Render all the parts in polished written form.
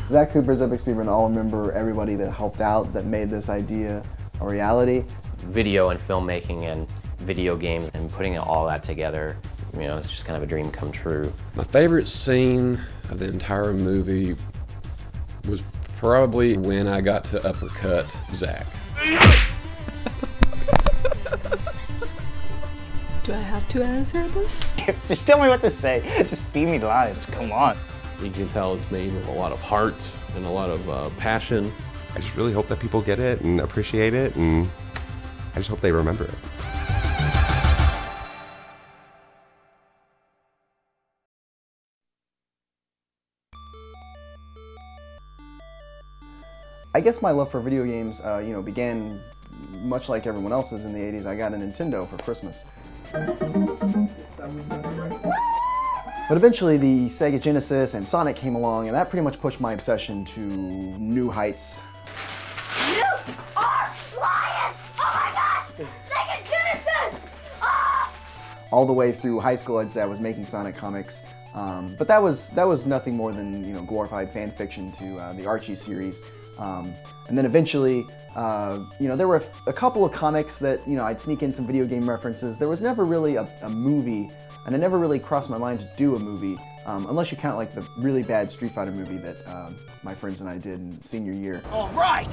Zach Cooper's Epic Speedrun, I'll remember everybody that helped out, that made this idea a reality. Video and filmmaking and video games and putting all that together, you know, it's just kind of a dream come true. My favorite scene of the entire movie was probably when I got to uppercut Zach. Do I have to answer this? Just tell me what to say. Just speed me lines, come on. You can tell it's made with a lot of heart and a lot of passion. I just really hope that people get it and appreciate it, and I just hope they remember it. I guess my love for video games, you know, began much like everyone else's in the 80s. I got a Nintendo for Christmas. But eventually the Sega Genesis and Sonic came along, and that pretty much pushed my obsession to new heights. You are flying! Oh my god! Sega Genesis! Ah! All the way through high school, I'd say I was making Sonic comics, but that was nothing more than, you know, glorified fan fiction to the Archie series. And then eventually, you know, there were a couple of comics that, you know, I'd sneak in some video game references. There was never really a movie. And it never really crossed my mind to do a movie, unless you count like the really bad Street Fighter movie that my friends and I did in senior year. All right.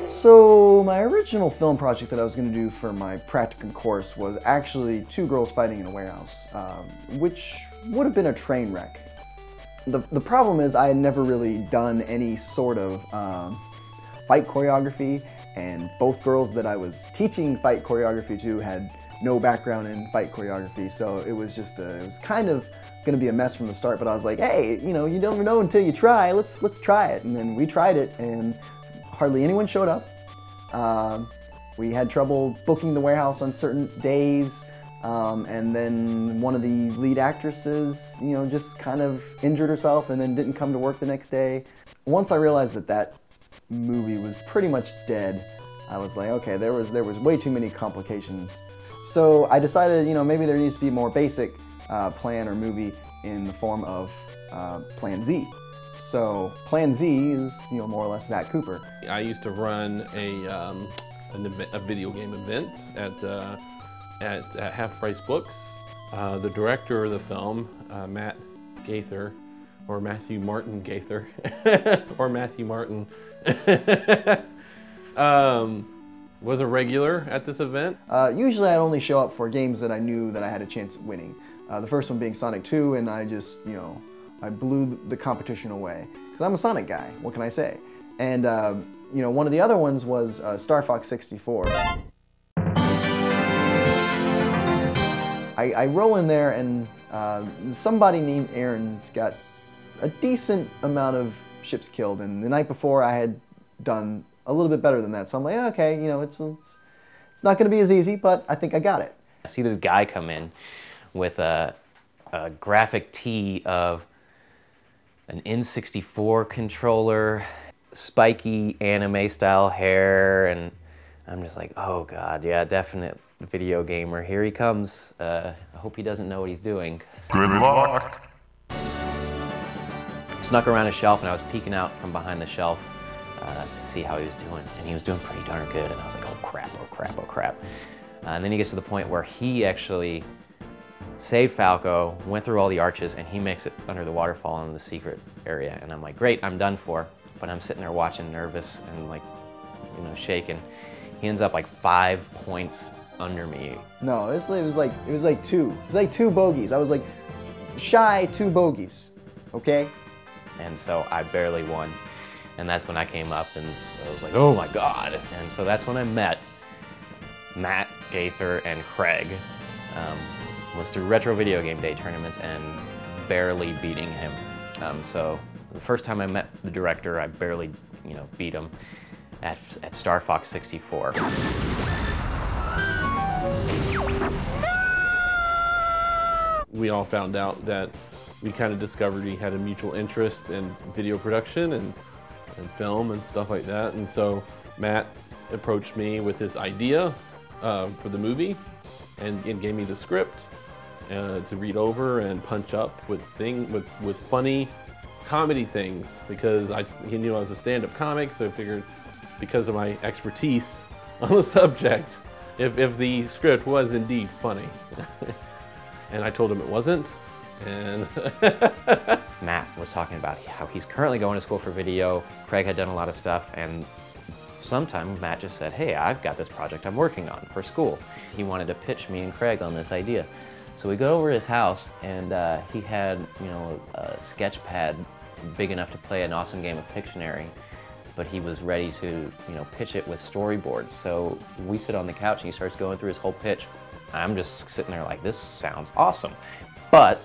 So my original film project that I was going to do for my practicum course was actually two girls fighting in a warehouse, which would have been a train wreck. The problem is I had never really done any sort of fight choreography, and both girls that I was teaching fight choreography to had no background in fight choreography, so it was just it was kind of going to be a mess from the start. But I was like, hey, you know, you don't know until you try. Let's try it. And then we tried it, and hardly anyone showed up. We had trouble booking the warehouse on certain days. And then one of the lead actresses, you know, just kind of injured herself and then didn't come to work the next day. Once I realized that that movie was pretty much dead, I was like, okay, there was way too many complications. So I decided, you know, maybe there needs to be a more basic plan or movie in the form of Plan Z. So Plan Z is, you know, more or less Zach Cooper. I used to run a video game event at Half Price Books. The director of the film, Matt Gaither, or Matthew Martin Gaither, or Matthew Martin, was a regular at this event. Usually I'd only show up for games that I knew that I had a chance at winning. The first one being Sonic 2, and I just, you know, I blew the competition away. Because I'm a Sonic guy, what can I say? And, you know, one of the other ones was Star Fox 64. I roll in there, and somebody named Aaron's got a decent amount of ships killed, and the night before I had done a little bit better than that. So I'm like, okay, you know, it's not going to be as easy, but I think I got it. I see this guy come in with a graphic tee of an N64 controller, spiky anime-style hair, and I'm just like, oh god, yeah, definite video gamer. Here he comes. I hope he doesn't know what he's doing. Good luck. Snuck around a shelf, and I was peeking out from behind the shelf to see how he was doing, and he was doing pretty darn good, and I was like, oh crap, oh crap, oh crap. And then he gets to the point where he actually saved Falco, went through all the arches, and he makes it under the waterfall in the secret area. And I'm like, great, I'm done for. But I'm sitting there watching, nervous and like, you know, shaking. He ends up like 5 points under me. No, it was like two. It was like 2 bogeys. I was like shy 2 bogeys, okay? And so I barely won. And that's when I came up, and I was like, oh my god. And so that's when I met Matt Gaither and Craig. Was through Retro Video Game Day tournaments and barely beating him. So the first time I met the director, I barely, you know, beat him at Star Fox 64. we all found out that we kind of discovered we had a mutual interest in video production and film and stuff like that. And so Matt approached me with this idea for the movie and gave me the script to read over and punch up with funny comedy things, because he knew I was a stand-up comic, so I figured because of my expertise on the subject, if the script was indeed funny. And I told him it wasn't, and Matt was talking about how he's currently going to school for video. Craig had done a lot of stuff, and sometime Matt just said, hey, I've got this project I'm working on for school. He wanted to pitch me and Craig on this idea. So we go over to his house, and he had, you know, a sketch pad big enough to play an awesome game of Pictionary, but he was ready to, you know, pitch it with storyboards. So we sit on the couch and he starts going through his whole pitch. I'm just sitting there like, this sounds awesome. But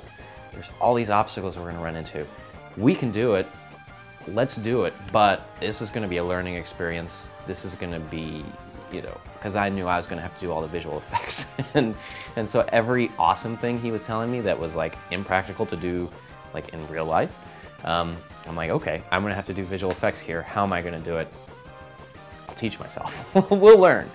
there's all these obstacles we're gonna run into. We can do it, let's do it, but this is gonna be a learning experience. This is gonna be, you know, because I knew I was gonna have to do all the visual effects. and so every awesome thing he was telling me that was like impractical to do like in real life, I'm like, okay, I'm gonna have to do visual effects here. How am I gonna do it? I'll teach myself. We'll learn.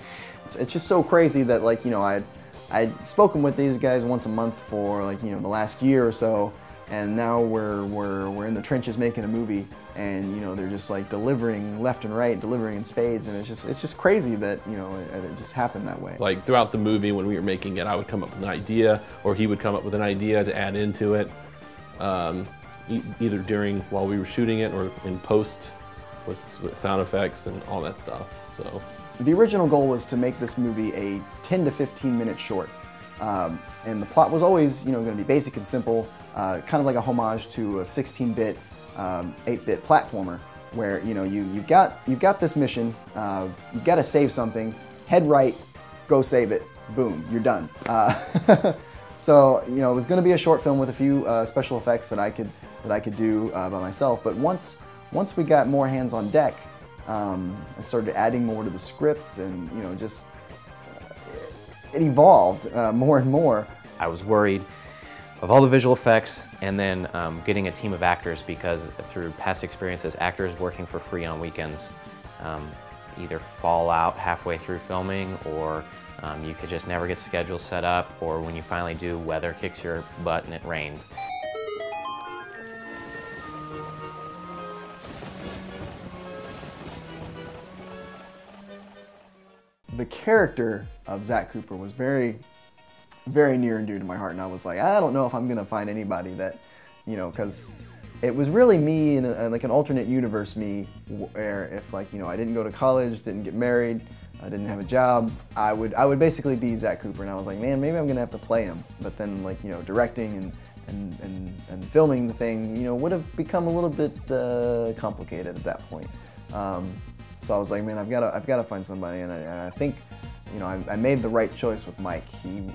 It's just so crazy that, like, you know, I'd spoken with these guys once a month for, like, you know, the last year or so, and now we're in the trenches making a movie, and, you know, they're just like delivering left and right, delivering in spades, and it's just crazy that, you know, it just happened that way. Like throughout the movie when we were making it, I would come up with an idea, or he would come up with an idea to add into it, either while we were shooting it or in post with sound effects and all that stuff. So the original goal was to make this movie a 10 to 15 minute short, and the plot was always, you know, going to be basic and simple, kind of like a homage to a 16-bit, 8-bit platformer, where, you know, you've got this mission, you've got to save something, head right, go save it, boom, you're done. So, you know, it was going to be a short film with a few special effects that I could do by myself. But once we got more hands on deck, I started adding more to the script, and, you know, just it evolved more and more. I was worried of all the visual effects, and then getting a team of actors, because through past experiences, actors working for free on weekends either fall out halfway through filming, or you could just never get schedules set up, or when you finally do, weather kicks your butt and it rains. The character of Zach Cooper was very, very near and dear to my heart, and I was like, I don't know if I'm gonna find anybody that, you know, because it was really me in like an alternate universe me, where if, like, you know, I didn't go to college, didn't get married, I didn't have a job, I would basically be Zach Cooper, and I was like, man, maybe I'm gonna have to play him. But then, like, you know, directing and filming the thing, you know, would have become a little bit complicated at that point. So I was like, man, I've got to find somebody, and I think, you know, I made the right choice with Mike.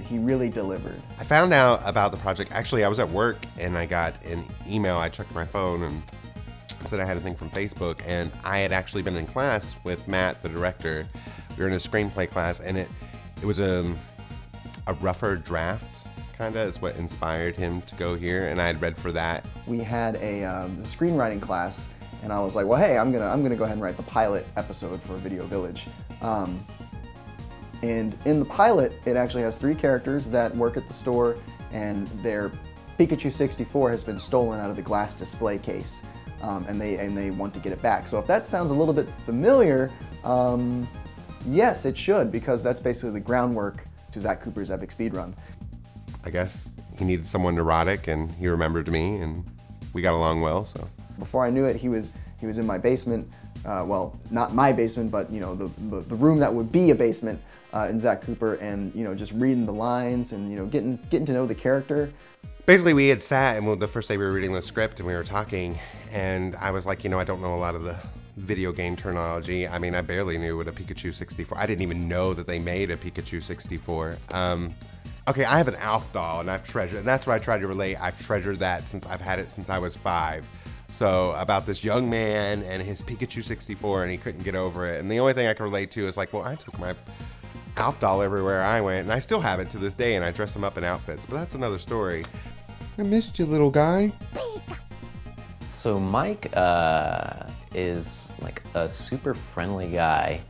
He really delivered. I found out about the project. Actually, I was at work and I got an email. I checked my phone and said I had a thing from Facebook, and I had actually been in class with Matt, the director. We were in a screenplay class, and it was a rougher draft, kind of, is what inspired him to go here, and I had read for that. We had a screenwriting class, and I was like, well, hey, I'm gonna go ahead and write the pilot episode for Video Village. And in the pilot, it actually has 3 characters that work at the store, and their Pikachu 64 has been stolen out of the glass display case, and they want to get it back. So if that sounds a little bit familiar, yes, it should, because that's basically the groundwork to Zach Cooper's Epic Speedrun. I guess he needed someone neurotic, and he remembered me, and we got along well, so. Before I knew it, he was in my basement. Well, not my basement, but, you know, the room that would be a basement in Zach Cooper, and, you know, just reading the lines and, you know, getting to know the character. Basically, we had sat, and the first day we were reading the script and we were talking, and I was like, you know, I don't know a lot of the video game terminology. I mean, I barely knew what a Pikachu 64. I didn't even know that they made a Pikachu 64. Okay, I have an Alf doll, and I've treasured, and that's what I tried to relate. I've treasured that since I've had it since I was 5. So about this young man and his Pikachu 64, and he couldn't get over it. And the only thing I can relate to is like, well, I took my Alf doll everywhere I went, and I still have it to this day, and I dress him up in outfits, but that's another story. I missed you, little guy. So Mike is like a super friendly guy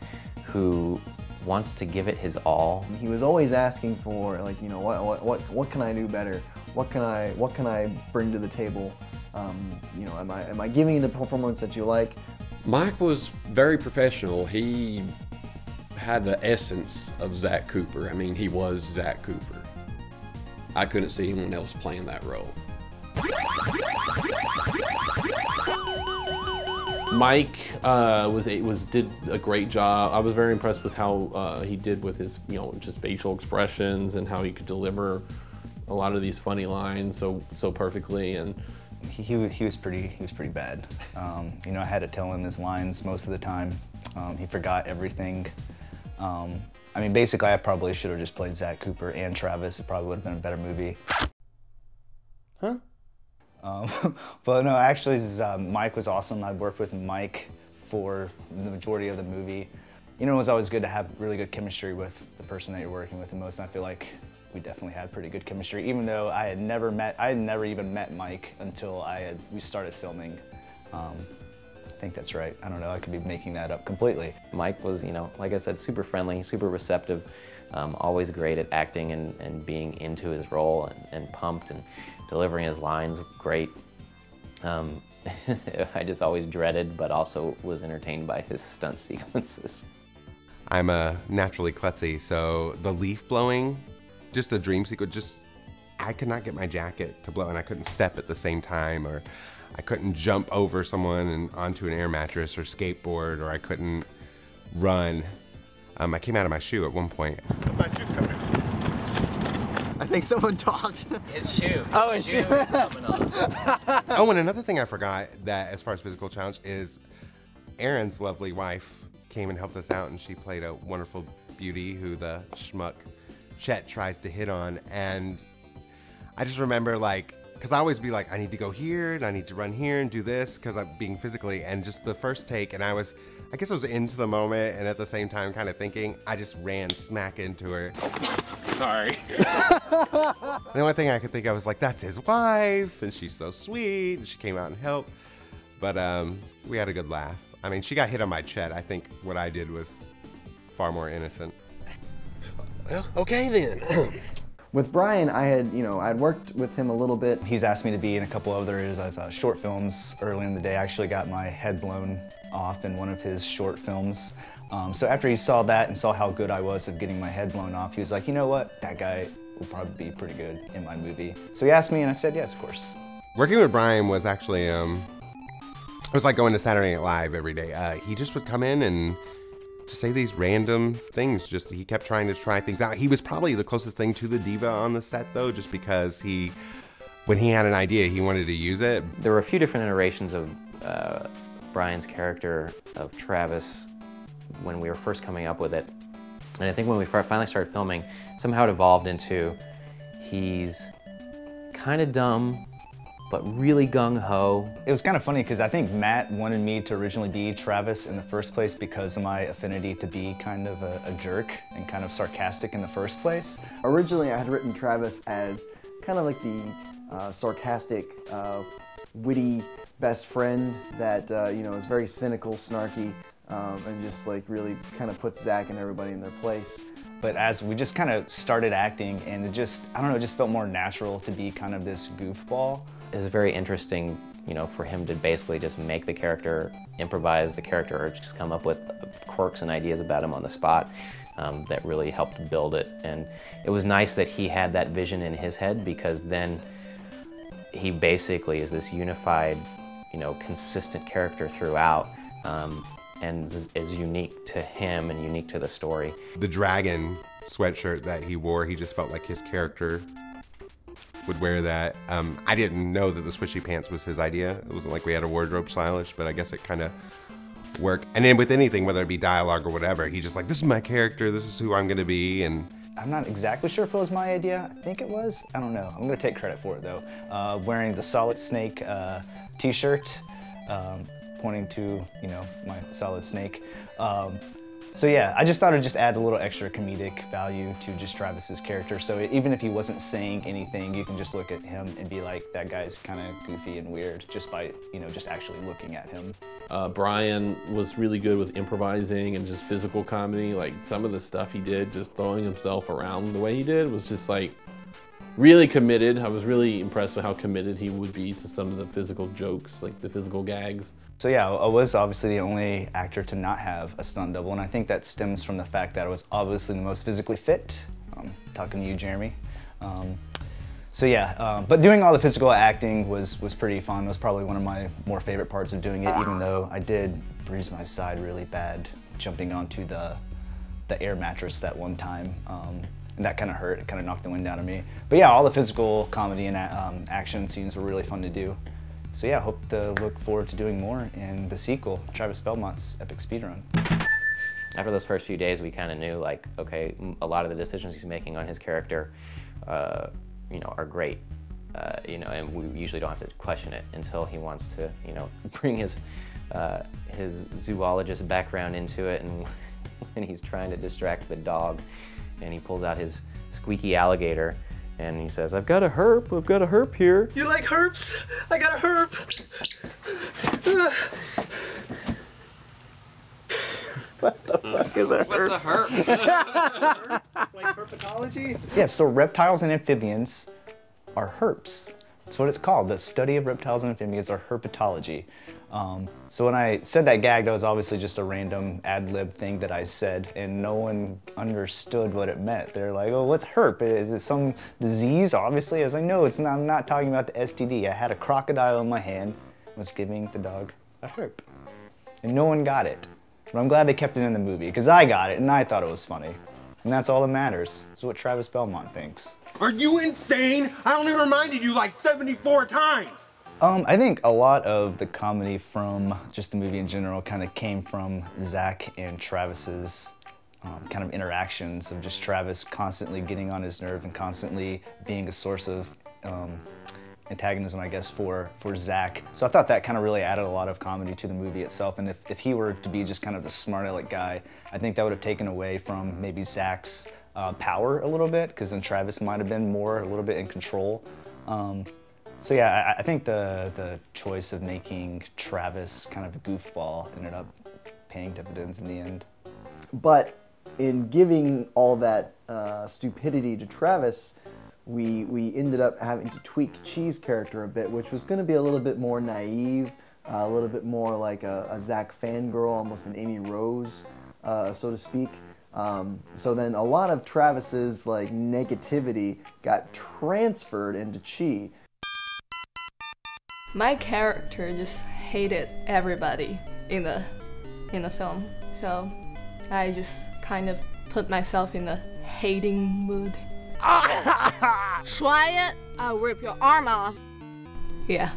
who wants to give it his all. He was always asking for, like, you know, what can I do better? What can I bring to the table? You know, am I giving you the performance that you like? Mike was very professional. He had the essence of Zach Cooper. I mean, he was Zach Cooper. I couldn't see anyone else playing that role. Mike did a great job. I was very impressed with how he did with his, you know, just facial expressions and how he could deliver a lot of these funny lines so perfectly. And He was pretty bad. You know, I had to tell him his lines most of the time. He forgot everything. I mean, basically, I probably should have just played Zach Cooper and Travis. It probably would have been a better movie. Huh? But no, actually, Mike was awesome. I worked with Mike for the majority of the movie. You know, it was always good to have really good chemistry with the person that you're working with the most, and I feel like we definitely had pretty good chemistry, even though I had never even met Mike until we started filming. I think that's right. I don't know, I could be making that up completely. Mike was, you know, like I said, super friendly, super receptive, always great at acting and being into his role and pumped and delivering his lines great. I just always dreaded, but also was entertained by his stunt sequences. I'm naturally klutzy, so the leaf blowing, just the dream sequence, I could not get my jacket to blow, and I couldn't step at the same time, or I couldn't jump over someone and onto an air mattress or skateboard, or I couldn't run. I came out of my shoe at one point. My shoe's coming out. I think someone talked. His shoe. Oh, his shoe is coming off. Oh, and another thing I forgot that as far as physical challenge is Aaron's lovely wife came and helped us out, and she played a wonderful beauty who the schmuck Chet tries to hit on. And I just remember, like, because I always be like, I need to go here and I need to run here and do this because I'm being physically, and just the first take, and I guess I was into the moment and at the same time kind of thinking, I just ran smack into her. Sorry. The only thing I could think of was like, that's his wife and she's so sweet and she came out and helped. But we had a good laugh. I mean, she got hit on my chet. I think what I did was far more innocent. Well, okay then. With Brian, I'd worked with him a little bit. He's asked me to be in a couple others. Short films early in the day. I actually got my head blown off in one of his short films. So after he saw that and saw how good I was at getting my head blown off, he was like, you know what, that guy will probably be pretty good in my movie. So he asked me and I said, yes, of course. Working with Brian was actually, it was like going to Saturday Night Live every day. He just would come in and just say these random things. He kept trying to try things out. He was probably the closest thing to the diva on the set though, just because when he had an idea, he wanted to use it. There were a few different iterations of Brian's character of Travis when we were first coming up with it. And I think when we finally started filming, somehow it evolved into he's kind of dumb, but really gung-ho. It was kind of funny because I think Matt wanted me to originally be Travis in the first place because of my affinity to be kind of a jerk and kind of sarcastic in the first place. Originally, I had written Travis as kind of like the sarcastic, witty best friend that is very cynical, snarky, and just like really kind of puts Zach and everybody in their place. But as we just kind of started acting, and it just, I don't know, it just felt more natural to be kind of this goofball. It was very interesting, for him to basically just make the character, improvise the character, or just come up with quirks and ideas about him on the spot that really helped build it. And it was nice that he had that vision in his head, because then he basically is this unified, consistent character throughout, and is unique to him and unique to the story. The dragon sweatshirt that he wore, he just felt like his character would wear that. I didn't know that the swishy pants was his idea. It wasn't like we had a wardrobe stylist, but I guess it kind of worked. And then with anything, whether it be dialogue or whatever, he just like, this is my character, this is who I'm gonna be. And I'm not exactly sure if it was my idea. I think it was. I don't know. I'm gonna take credit for it though. Wearing the Solid Snake t-shirt, pointing to, my Solid Snake. So yeah, I just thought I'd just add a little extra comedic value to just Travis's character. So even if he wasn't saying anything, you can just look at him and be like, that guy's kind of goofy and weird just by, you know, just actually looking at him. Brian was really good with improvising and just physical comedy. Like some of the stuff he did, just throwing himself around the way he did was just like really committed. I was really impressed with how committed he would be to some of the physical jokes, like the physical gags. So yeah, I was obviously the only actor to not have a stunt double, and I think that stems from the fact that I was obviously the most physically fit. Talking to you, Jeremy. So yeah, but doing all the physical acting was pretty fun. It was probably one of my more favorite parts of doing it, even though I did bruise my side really bad jumping onto the air mattress that one time. And that kind of hurt, it kind of knocked the wind out of me. But yeah, all the physical comedy and action scenes were really fun to do. So yeah, I hope to look forward to doing more in the sequel, Travis Belmont's Epic Speedrun. After those first few days, we kind of knew, like, okay, a lot of the decisions he's making on his character, you know, are great. You know, and we usually don't have to question it until he wants to, you know, bring his zoologist background into it, and when he's trying to distract the dog, and he pulls out his squeaky alligator, and he says, I've got a herp here. You like herps? I got a herp. What the fuck is a herp? What's a herp? Like herpetology? Yeah, so reptiles and amphibians are herps. That's what it's called. The study of reptiles and amphibians are herpetology. So when I said that gag, that was obviously just a random ad-lib thing that I said, and no one understood what it meant. They're like, oh, what's herp? Is it some disease? Obviously, I was like, no, it's not. I'm not talking about the STD. I had a crocodile in my hand and was giving the dog a herp. And no one got it. But I'm glad they kept it in the movie, because I got it, and I thought it was funny. And that's all that matters. That's what Travis Belmont thinks. Are you insane? I only reminded you like 74 times. I think a lot of the comedy from just the movie in general kind of came from Zach and Travis's kind of interactions of just Travis constantly getting on his nerve and constantly being a source of antagonism, I guess, for Zach. So I thought that kind of really added a lot of comedy to the movie itself. And if he were to be just kind of the smart aleck guy, I think that would have taken away from maybe Zach's power a little bit, because then Travis might have been a little bit in control. So yeah, I think the choice of making Travis kind of a goofball ended up paying dividends in the end. But in giving all that stupidity to Travis, we ended up having to tweak Chi's character a bit, which was going to be a little bit more naive, a little bit more like a Zach fangirl, almost an Amy Rose, so to speak. So then a lot of Travis's like negativity got transferred into Chi. My character just hated everybody in the film, so I just kind of put myself in a hating mood. Try it, I'll rip your arm off. Yeah.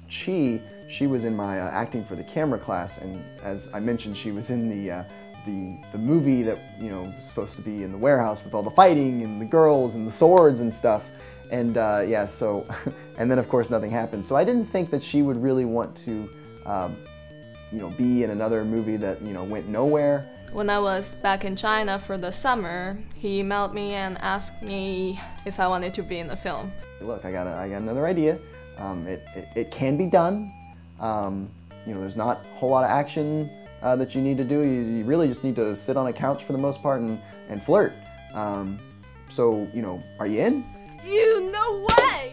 Chi, she was in my acting for the camera class, and as I mentioned, she was in the movie that, you know, was supposed to be in the warehouse with all the fighting and the girls and the swords and stuff. And yeah, so, and then of course nothing happened. So I didn't think that she would really want to, you know, be in another movie that, you know, went nowhere. When I was back in China for the summer, he emailed me and asked me if I wanted to be in the film. Look, I got another idea. It can be done. You know, there's not a whole lot of action that you need to do. You really just need to sit on a couch for the most part and flirt. So, you know, are you in? You no way!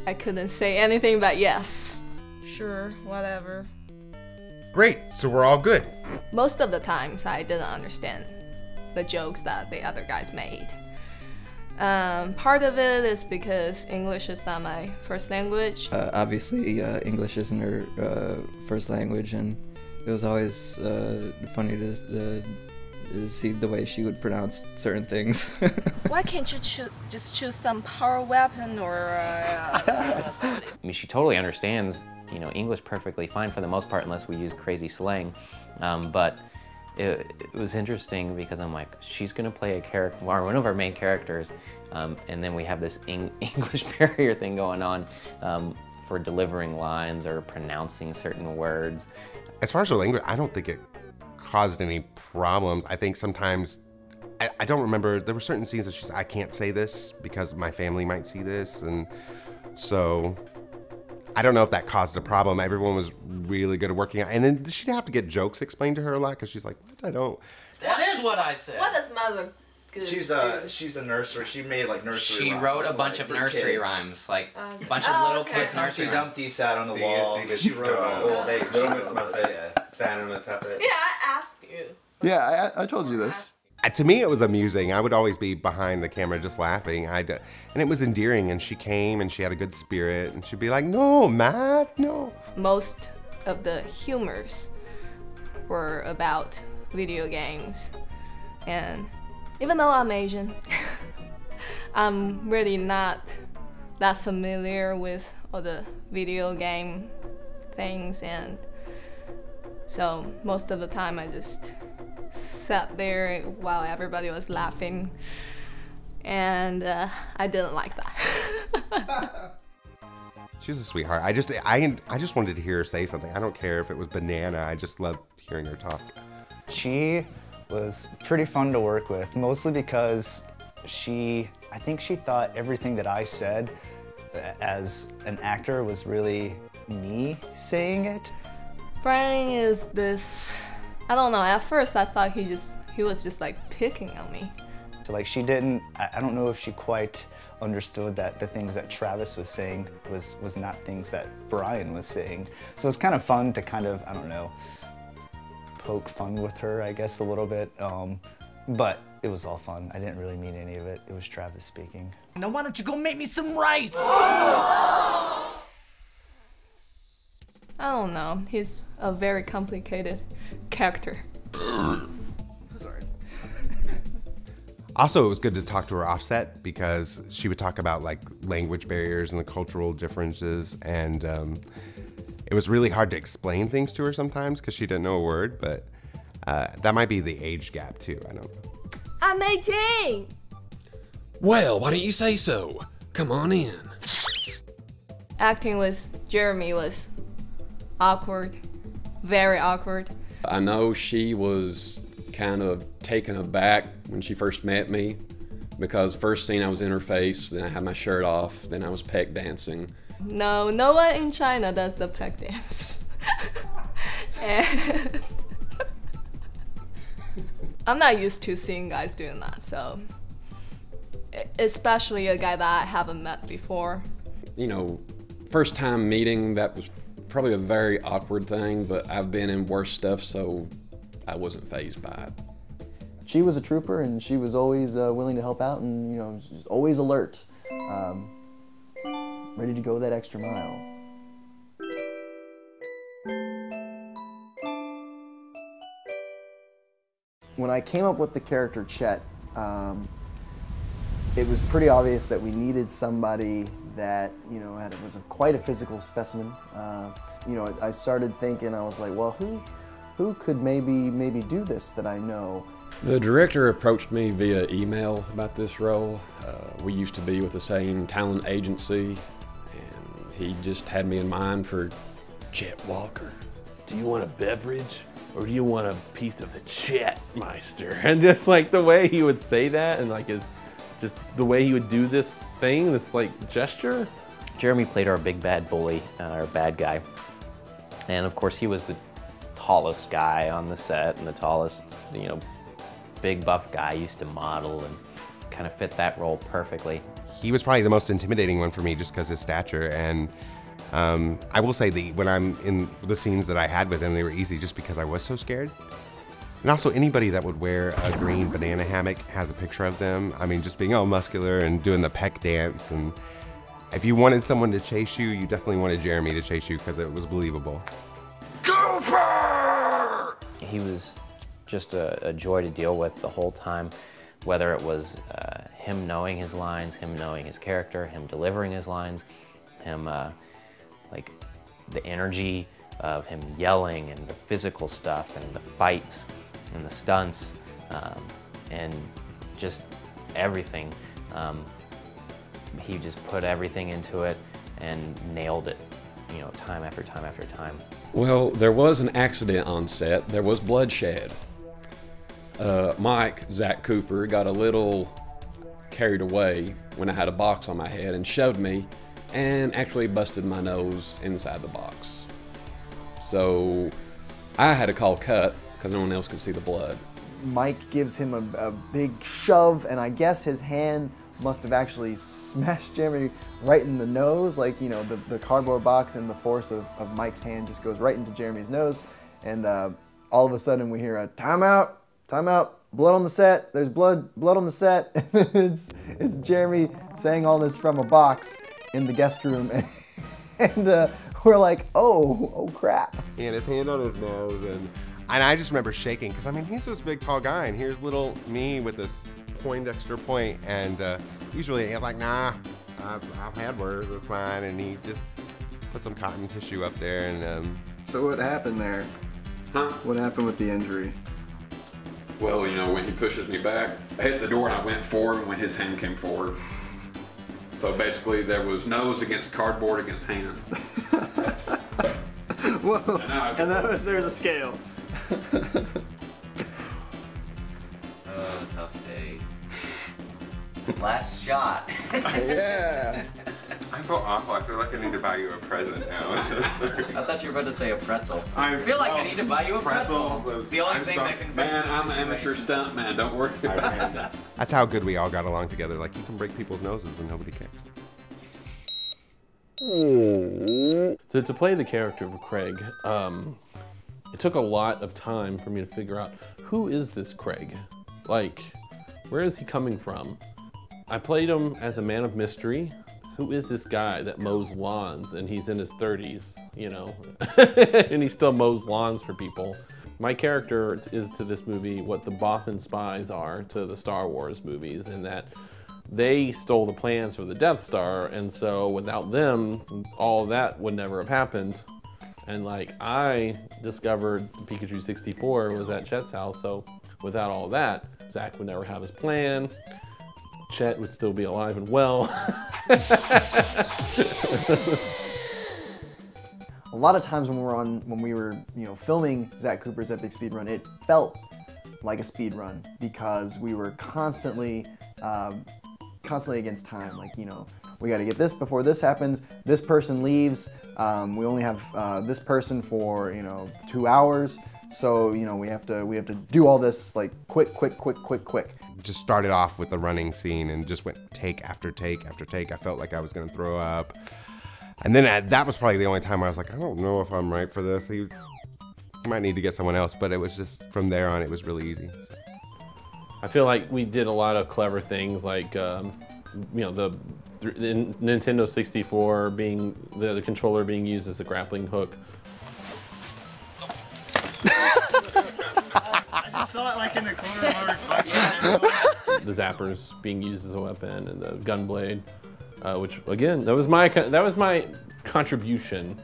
I couldn't say anything but yes. Sure, whatever. Great, so we're all good. Most of the times I didn't understand the jokes that the other guys made. Part of it is because English is not my first language. Obviously, English isn't her first language, and it was always funny to see the way she would pronounce certain things. Why can't you just choose some power weapon or... I mean, she totally understands, you know, English perfectly fine for the most part, unless we use crazy slang. But it was interesting because I'm like, she's gonna play a character, or one of our main characters, and then we have this English barrier thing going on for delivering lines or pronouncing certain words. As far as the language, I don't think it caused any problems. I think sometimes, I don't remember, there were certain scenes that she's, I can't say this because my family might see this, and so I don't know if that caused a problem. Everyone was really good at working out, and then she'd have to get jokes explained to her a lot because she's like, what? I don't. That is what I said. What does mother do? She's a nursery. She made like nursery. She rhymes, wrote a bunch like, of for nursery kids. rhymes, like a bunch of little kids nursery Humpty rhymes. Dumpty sat on the wall. She wrote Little Miss Muffet, Santa the Tuffet. Yeah, I asked you. Yeah, I told you this. To me, it was amusing. I would always be behind the camera just laughing. And it was endearing, and she came, and she had a good spirit, and she'd be like, no, Matt, no. Most of the humors were about video games. And even though I'm Asian, I'm really not that familiar with all the video game things, and so most of the time I just sat there while everybody was laughing, and I didn't like that. She was a sweetheart. I just wanted to hear her say something. I don't care if it was banana. I just loved hearing her talk. She was pretty fun to work with, mostly because I think she thought everything that I said as an actor was really me saying it. Brian is this, I don't know, at first I thought he was just like picking on me. Like she didn't, I don't know if she quite understood that the things that Travis was saying was not things that Brian was saying. So it's kind of fun to kind of, I don't know, poke fun with her, I guess, a little bit. But it was all fun. I didn't really mean any of it. It was Travis speaking. Now why don't you go make me some rice? I don't know, he's a very complicated character. Sorry. Also, it was good to talk to her offset because she would talk about like language barriers and the cultural differences, and it was really hard to explain things to her sometimes because she didn't know a word, but that might be the age gap too, I don't know. I'm 18! Well, why don't you say so? Come on in. Acting with Jeremy was awkward, very awkward. I know she was kind of taken aback when she first met me because first scene I was in her face, then I had my shirt off, then I was peck dancing. No, no one in China does the peck dance. And I'm not used to seeing guys doing that, so especially a guy that I haven't met before. You know, first time meeting, that was probably a very awkward thing, but I've been in worse stuff, so I wasn't fazed by it. She was a trooper, and she was always willing to help out, and you know, she's always alert, ready to go that extra mile. When I came up with the character Chet, it was pretty obvious that we needed somebody that, you know, was quite a physical specimen. You know, I started thinking, I was like, well, who could maybe do this that I know? The director approached me via email about this role. We used to be with the same talent agency, and he just had me in mind for Chet Walker. Do you want a beverage or do you want a piece of the Chet Meister? And just like the way he would say that, and like just the way he would do this thing, this like gesture. Jeremy played our big bad bully, our bad guy. And of course he was the tallest guy on the set and the tallest, you know, big buff guy, used to model and kind of fit that role perfectly. He was probably the most intimidating one for me just because of his stature, and I will say when I'm in the scenes that I had with him, they were easy just because I was so scared. And also anybody that would wear a green banana hammock has a picture of them. I mean, just being all muscular and doing the peck dance, and if you wanted someone to chase you, you definitely wanted Jeremy to chase you because it was believable. Cooper! He was just a joy to deal with the whole time, whether it was him knowing his lines, him knowing his character, him delivering his lines, him like the energy of him yelling and the physical stuff and the fights and the stunts and just everything. He just put everything into it and nailed it. you know, time after time after time? Well, there was an accident on set. There was bloodshed. Mike, Zach Cooper, got a little carried away when I had a box on my head and shoved me and actually busted my nose inside the box. So I had to call cut because no one else could see the blood. Mike gives him a big shove, and I guess his hand must have actually smashed Jeremy right in the nose. Like, you know, the cardboard box and the force of Mike's hand just goes right into Jeremy's nose. And all of a sudden we hear a timeout, timeout, blood on the set, there's blood on the set. it's Jeremy saying all this from a box in the guest room. And we're like, oh crap. He had his hand on his nose, and I just remember shaking, because I mean, he's this big tall guy, and here's little me with this Poindexter point, and usually he's like, nah, I've had words, it's fine, and he just put some cotton tissue up there, and So what happened there? Huh? What happened with the injury? Well, you know, when he pushes me back, I hit the door and I went forward when his hand came forward. So basically there was nose against cardboard against hand. Whoa, And there's a scale. Oh, tough day. Last shot. Yeah. I feel awful. I feel like I need to buy you a present now. I thought you were about to say a pretzel. I feel like I need to buy you a pretzel. pretzels. The only thing that can fix man, this I'm an amateur situation. stunt man, don't worry about it. That's how good we all got along together. Like, you can break people's noses and nobody cares. So to play the character of Craig, it took a lot of time for me to figure out, who is this Craig? Like, where is he coming from? I played him as a man of mystery. Who is this guy that mows lawns and he's in his 30s, you know, and he still mows lawns for people? My character is to this movie what the Bothan spies are to the Star Wars movies, in that they stole the plans for the Death Star, and so without them, all that would never have happened. And like, I discovered Pikachu 64 was at Chet's house, so without all that, Zach would never have his plan. Chet would still be alive and well. A lot of times when we were you know, filming Zach Cooper's Epic Speedrun, it felt like a speedrun because we were constantly against time. Like, you know, we got to get this before this happens. This person leaves. We only have this person for, you know, 2 hours. So, you know, we have to do all this like quick. Just started off with the running scene and just went take after take after take. I felt like I was gonna throw up. And then that was probably the only time I was like, I don't know if I'm right for this. He might need to get someone else, but it was just, from there on, it was really easy. I feel like we did a lot of clever things, like, you know, the Nintendo 64 being, the controller being used as a grappling hook. I just saw it like in the corner of my reflection. The zappers being used as a weapon, and the gun blade, which again, that was my contribution.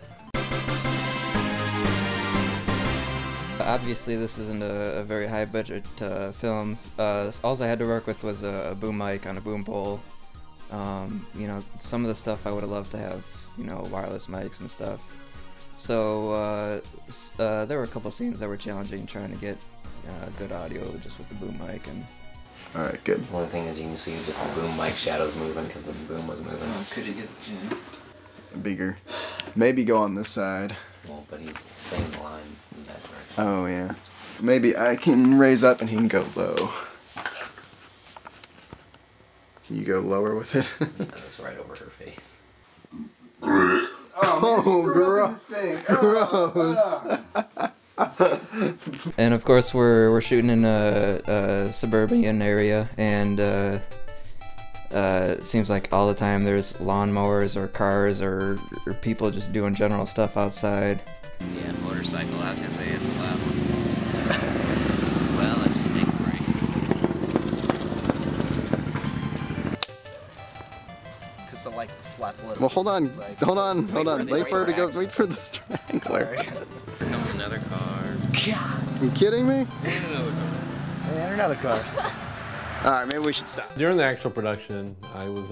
Obviously, this isn't a very high budget film. All I had to work with was a boom mic on a boom pole. You know, some of the stuff I would have loved to have, you know, wireless mics and stuff. So there were a couple scenes that were challenging, trying to get good audio just with the boom mic. And all right, good. One thing is you can see just the boom mic shadows moving because the boom was moving. could you get Bigger? Maybe go on this side. Well, but he's saying the line in that direction. Oh yeah. Maybe I can raise up and he can go low. Can you go lower with it? That's right over her face. Oh, gross. Gross. And of course, we're shooting in a suburban area, and it seems like all the time there's lawnmowers or cars or people just doing general stuff outside. Yeah, motorcycle, I was gonna say it's loud. Well, let's just take a break. Cause I like to slap a little. Well, hold on. Hold on. Wait for her to go. back. Wait for the strangler. Here comes another car. You kidding me? And another car. All right, maybe we should stop. During the actual production, I was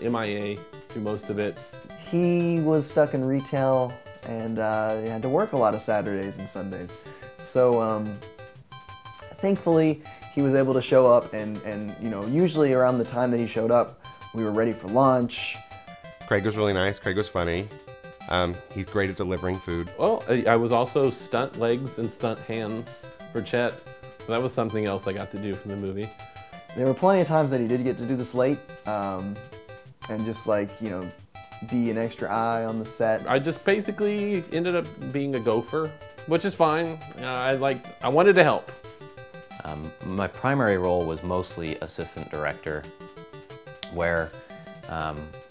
MIA through most of it, he was stuck in retail and he had to work a lot of Saturdays and Sundays. So thankfully, he was able to show up, and you know, usually around the time that he showed up, we were ready for lunch. Craig was really nice. Craig was funny. He's great at delivering food. Well, I was also stunt legs and stunt hands for Chet, so that was something else I got to do from the movie. There were plenty of times that he did get to do this late, and just like, you know, be an extra eye on the set. I just basically ended up being a gopher, which is fine. I wanted to help. My primary role was mostly assistant director, where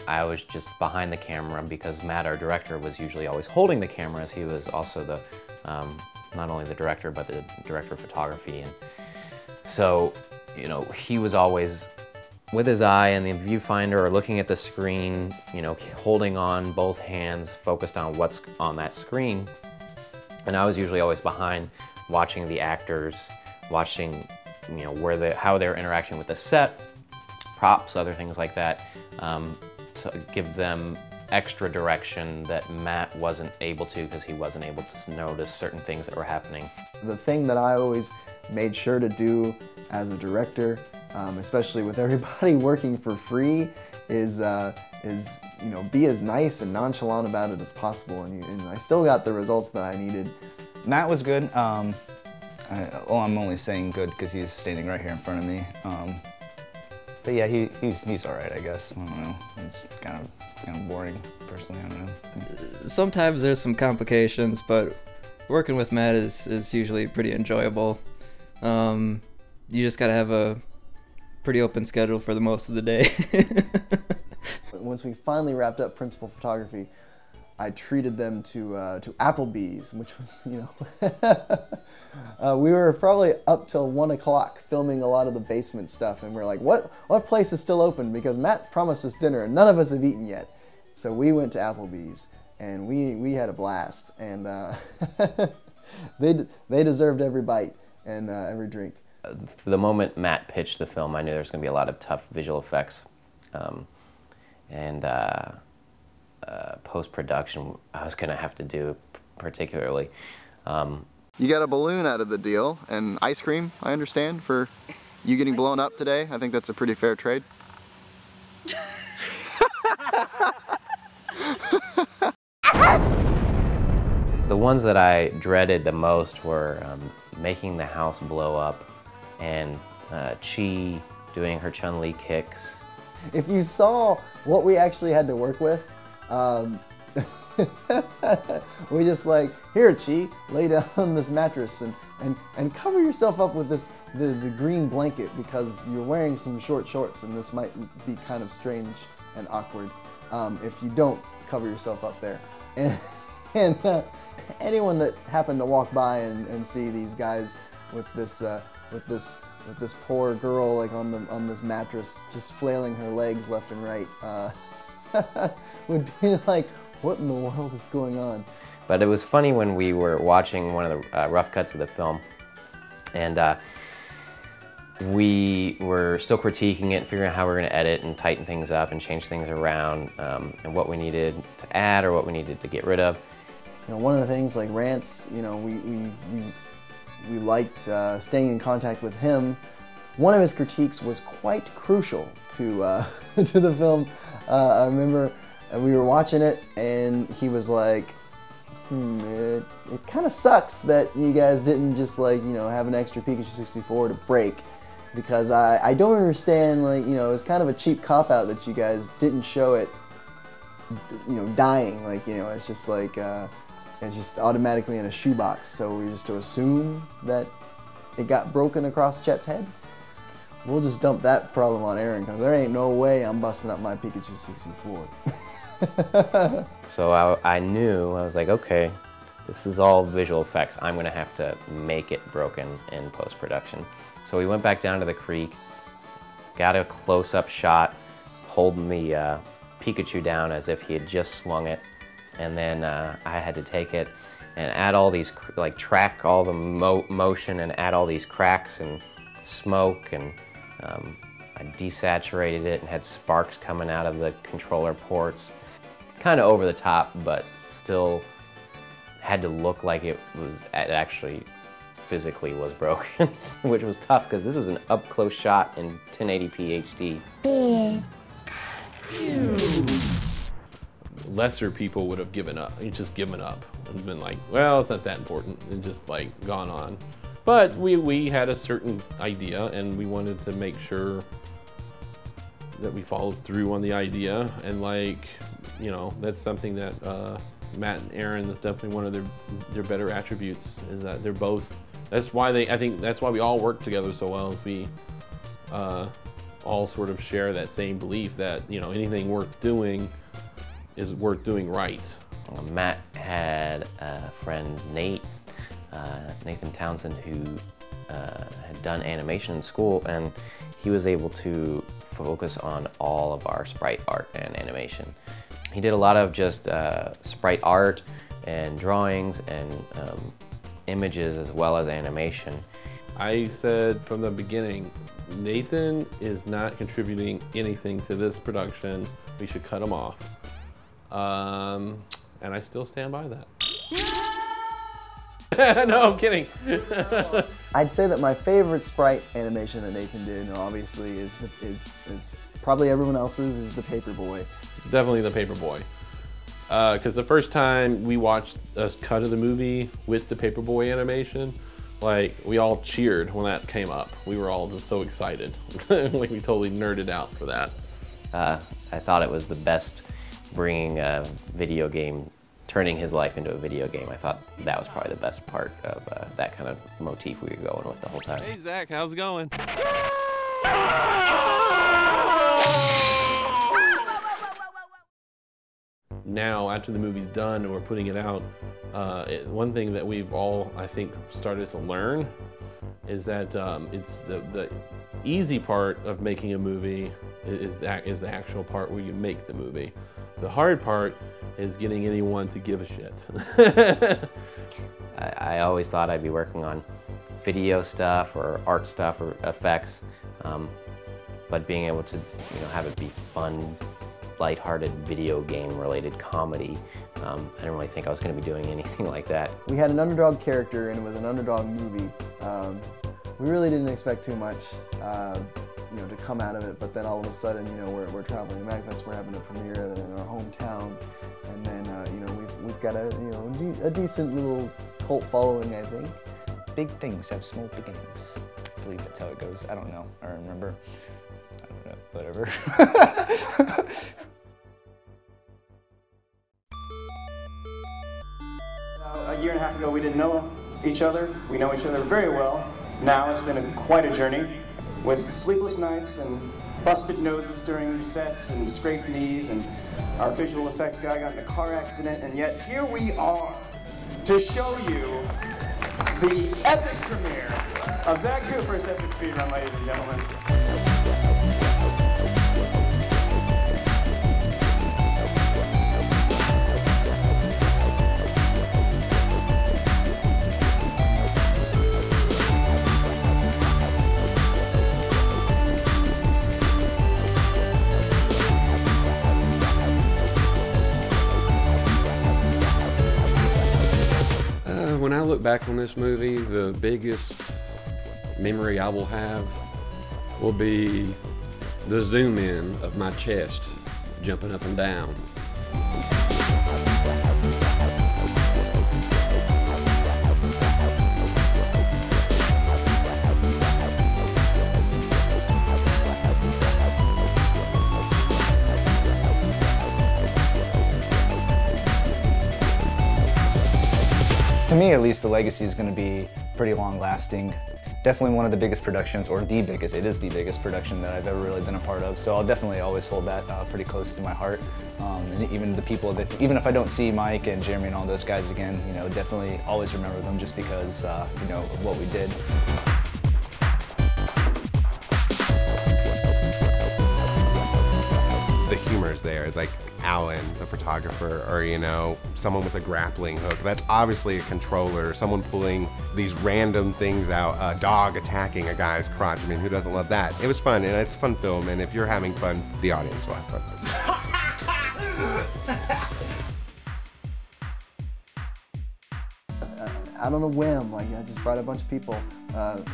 I was just behind the camera because Matt, our director, was usually always holding the cameras. He was also the not only the director, but the director of photography. And so, you know, he was always with his eye in the viewfinder or looking at the screen, you know, holding on both hands, focused on what's on that screen. And I was usually always behind, watching the actors, watching, you know, how they're interacting with the set, props, other things like that, to give them extra direction that Matt wasn't able to because he wasn't able to notice certain things that were happening. The thing that I always made sure to do as a director, especially with everybody working for free, is you know, be as nice and nonchalant about it as possible, and I still got the results that I needed. Matt was good. I'm only saying good because he's standing right here in front of me. But yeah, he's all right, I guess. I don't know. It's kind of boring, personally. I don't know. Sometimes there's some complications, but working with Matt is usually pretty enjoyable. You just gotta have a pretty open schedule for the most of the day. Once we finally wrapped up principal photography, I treated them to Applebee's, which was, you know, we were probably up till 1 o'clock filming a lot of the basement stuff, and we're like, what place is still open? Because Matt promised us dinner, and none of us have eaten yet. So we went to Applebee's, and we had a blast, and they deserved every bite and every drink. The moment Matt pitched the film, I knew there was going to be a lot of tough visual effects, and post-production I was going to have to do particularly. You got a balloon out of the deal, and ice cream, I understand, for you getting blown up today. I think that's a pretty fair trade. The ones that I dreaded the most were making the house blow up and Chi doing her Chun-Li kicks. If you saw what we actually had to work with, we just like, here Chi, lay down on this mattress and cover yourself up with the green blanket because you're wearing some short shorts and this might be kind of strange and awkward if you don't cover yourself up there. And anyone that happened to walk by and see these guys with this poor girl like on this mattress just flailing her legs left and right would be like, what in the world is going on? But it was funny when we were watching one of the rough cuts of the film, and we were still critiquing it, figuring out how we're going to edit and tighten things up and change things around, and what we needed to add or what we needed to get rid of. You know, one of the things like Rance, you know, we liked staying in contact with him. One of his critiques was quite crucial to to the film. I remember we were watching it and he was like, it kind of sucks that you guys didn't just like, you know, have an extra Pikachu 64 to break, because I don't understand, like, you know, it's kind of a cheap cop-out that you guys didn't show it, you know, dying, like, you know, it's just like, it's just automatically in a shoebox, so we're just to assume that it got broken across Chet's head. We'll just dump that problem on Aaron, because there ain't no way I'm busting up my Pikachu 64. So I knew, I was like, okay, this is all visual effects. I'm gonna have to make it broken in post-production. So we went back down to the creek, got a close-up shot, holding the Pikachu down as if he had just swung it. And then I had to take it and add all these, like track all the motion and add all these cracks and smoke, and I desaturated it and had sparks coming out of the controller ports. kind of over the top, but still had to look like it actually physically was broken, which was tough because this is an up-close shot in 1080p HD. Lesser people would have given up, just given up and been like, well, it's not that important, and just like gone on. But we had a certain idea, and we wanted to make sure that we followed through on the idea, and like, you know, that's something that Matt and Aaron is definitely one of their better attributes, is that they're both, that's why I think that's why we all work together so well, is we all sort of share that same belief that, you know, anything worth doing is worth doing right. Matt had a friend, Nathan Townsend, who had done animation in school, and he was able to focus on all of our sprite art and animation. He did a lot of just sprite art and drawings and images as well as animation. I said from the beginning, Nathan is not contributing anything to this production. We should cut him off. And I still stand by that. No, I'm kidding. I'd say that my favorite sprite animation that Nathan did, obviously, is probably everyone else's, is the Paperboy. Definitely the Paperboy. Because the first time we watched a cut of the movie with the Paperboy animation, like, we all cheered when that came up. We were all just so excited. Like, we totally nerded out for that. I thought it was the best, bringing a video game, turning his life into a video game. I thought that was probably the best part of that kind of motif we were going with the whole time. Hey Zach, how's it going? Now, after the movie's done and we're putting it out, one thing that we've all, I think, started to learn is that it's the easy part of making a movie is the actual part where you make the movie. The hard part is getting anyone to give a shit. I always thought I'd be working on video stuff or art stuff or effects, but being able to, you know, have it be fun, lighthearted video game related comedy, I didn't really think I was going to be doing anything like that. We had an underdog character and it was an underdog movie. We really didn't expect too much, you know, to come out of it, but then all of a sudden, you know, we're traveling to Magfest, we're having a premiere in our hometown, and then, you know, we've got a, you know, a decent little cult following, I think. Big things have small beginnings. I believe that's how it goes. I don't know. I don't remember. I don't know. Whatever. A year and a half ago, we didn't know each other. We know each other very well. Now it's been quite a journey, with sleepless nights and busted noses during sets and scraped knees, and our visual effects guy got in a car accident, and yet here we are to show you the epic premiere of Zach Cooper's Epic Speedrun, ladies and gentlemen. When I look back on this movie, the biggest memory I will have will be the zoom in of my chest jumping up and down. To me, at least, the legacy is going to be pretty long-lasting. Definitely one of the biggest productions, or the biggest. It is the biggest production that I've ever really been a part of. So I'll definitely always hold that pretty close to my heart. And even the people that, even if I don't see Mike and Jeremy and all those guys again, you know, definitely always remember them just because, you know, of what we did. The humor's there, like Alan, the photographer, or, you know, someone with a grappling hook. That's obviously a controller, someone pulling these random things out, a dog attacking a guy's crotch. I mean, who doesn't love that? It was fun, and it's a fun film, and if you're having fun, the audience will have fun. out on a whim, like I just brought a bunch of people,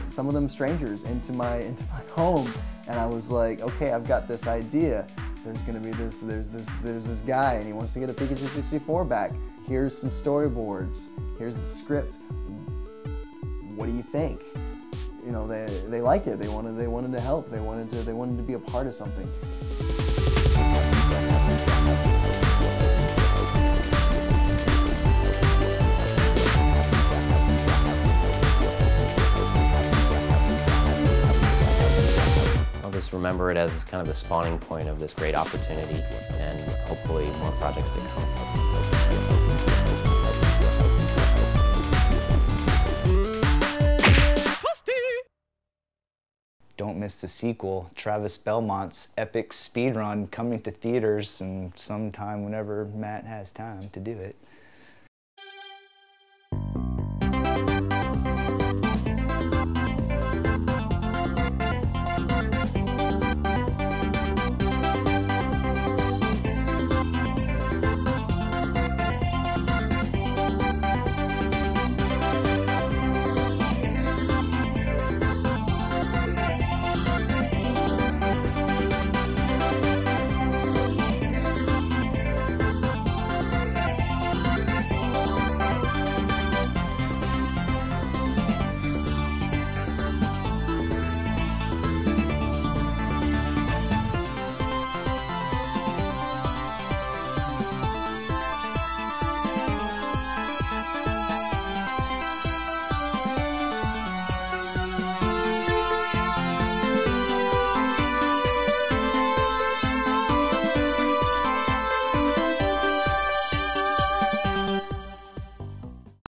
some of them strangers, into my home, and I was like, okay, I've got this idea. There's this guy, and he wants to get a Pikachu 64 back. Here's some storyboards. Here's the script. What do you think? You know, they liked it. They wanted to help. They wanted to be a part of something. I'll just remember it as kind of the spawning point of this great opportunity, and hopefully more projects to come. Don't miss the sequel, Travis Belmont's Epic Speedrun, coming to theaters and sometime whenever Matt has time to do it.